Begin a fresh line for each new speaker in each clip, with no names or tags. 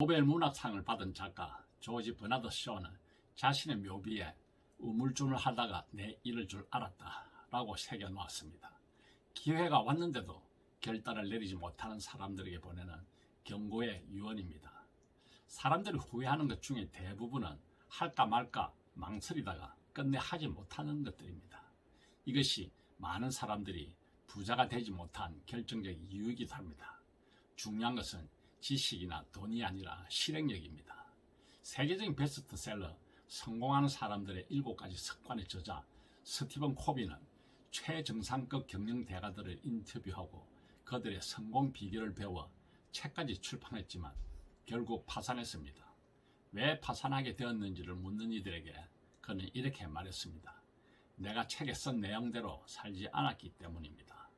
노벨 문학상을 받은 작가 조지 버나드 쇼는 자신의 묘비에 우물쭈물 하다가 내 이럴 줄 알았다라고 새겨놓았습니다. 기회가 왔는데도 결단을 내리지 못하는 사람들에게 보내는 경고의 유언입니다. 사람들이 후회하는 것 중에 대부분은 할까 말까 망설이다가 끝내 하지 못하는 것들입니다. 이것이 많은 사람들이 부자가 되지 못한 결정적 이유이기도 합니다. 중요한 것은 지식이나 돈이 아니라 실행력입니다. 세계적인 베스트셀러 성공하는 사람들의 7가지 습관의 저자 스티븐 코비는 최정상급 경영 대가들을 인터뷰하고 그들의 성공 비결을 배워 책까지 출판했지만 결국 파산했습니다. 왜 파산하게 되었는지를 묻는 이들에게 그는 이렇게 말했습니다. 내가 책에 쓴 내용대로 살지 않았기 때문입니다.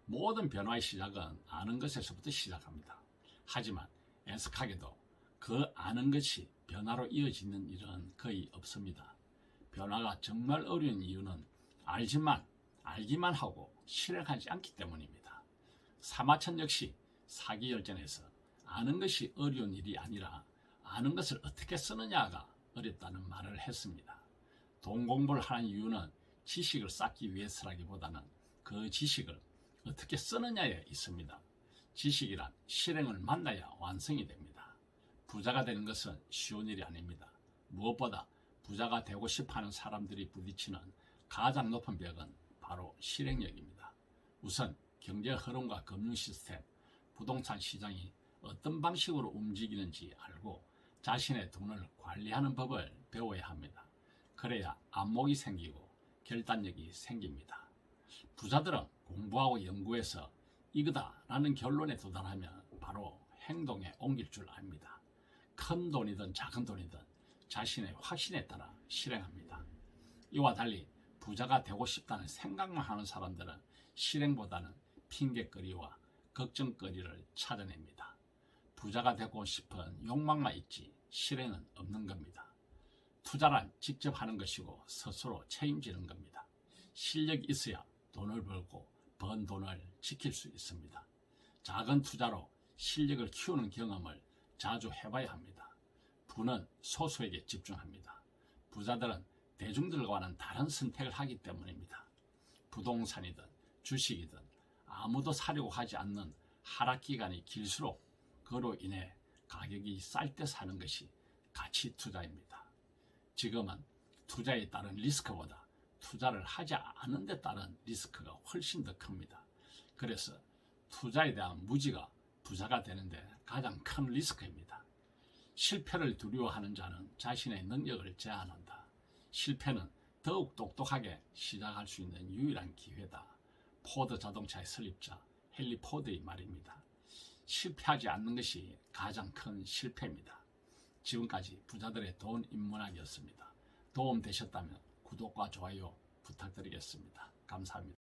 모든 변화의 시작은 아는 것에서부터 시작합니다. 하지만 애석하게도 그 아는 것이 변화로 이어지는 일은 거의 없습니다. 변화가 정말 어려운 이유는 알기만 하고 실행하지 않기 때문입니다. 사마천 역시 사기열전에서 아는 것이 어려운 일이 아니라 아는 것을 어떻게 쓰느냐가 어렵다는 말을 했습니다. 돈 공부를 하는 이유는 지식을 쌓기 위해서라기보다는 그 지식을 어떻게 쓰느냐에 있습니다. 지식이란 실행을 만나야 완성이 됩니다. 부자가 되는 것은 쉬운 일이 아닙니다. 무엇보다 부자가 되고 싶어하는 사람들이 부딪히는 가장 높은 벽은 바로 실행력입니다. 우선 경제 흐름과 금융 시스템, 부동산 시장이 어떤 방식으로 움직이는지 알고 자신의 돈을 관리하는 법을 배워야 합니다. 그래야 안목이 생기고 결단력이 생깁니다. 부자들은 공부하고 연구해서 이거다라는 결론에 도달하면 바로 행동에 옮길 줄 압니다. 큰 돈이든 작은 돈이든 자신의 확신에 따라 실행합니다. 이와 달리 부자가 되고 싶다는 생각만 하는 사람들은 실행보다는 핑계거리와 걱정거리를 찾아냅니다. 부자가 되고 싶은 욕망만 있지 실행은 없는 겁니다. 투자란 직접 하는 것이고 스스로 책임지는 겁니다. 실력이 있어야 돈을 벌고 번 돈을 지킬 수 있습니다. 작은 투자로 실력을 키우는 경험을 자주 해봐야 합니다. 부는 소수에게 집중합니다. 부자들은 대중들과는 다른 선택을 하기 때문입니다. 부동산이든 주식이든 아무도 사려고 하지 않는 하락 기간이 길수록 그로 인해 가격이 쌀 때 사는 것이 가치 투자입니다. 지금은 투자에 따른 리스크보다 투자를 하지 않은 데 따른 리스크가 훨씬 더 큽니다. 그래서 투자에 대한 무지가 부자가 되는데 가장 큰 리스크입니다. 실패를 두려워하는 자는 자신의 능력을 제한한다. 실패는 더욱 똑똑하게 시작할 수 있는 유일한 기회다. 포드 자동차의 설립자 헨리 포드의 말입니다. 실패하지 않는 것이 가장 큰 실패입니다. 지금까지 부자들의 돈 인문학이었습니다. 도움 되셨다면 구독과 좋아요 부탁드리겠습니다. 감사합니다.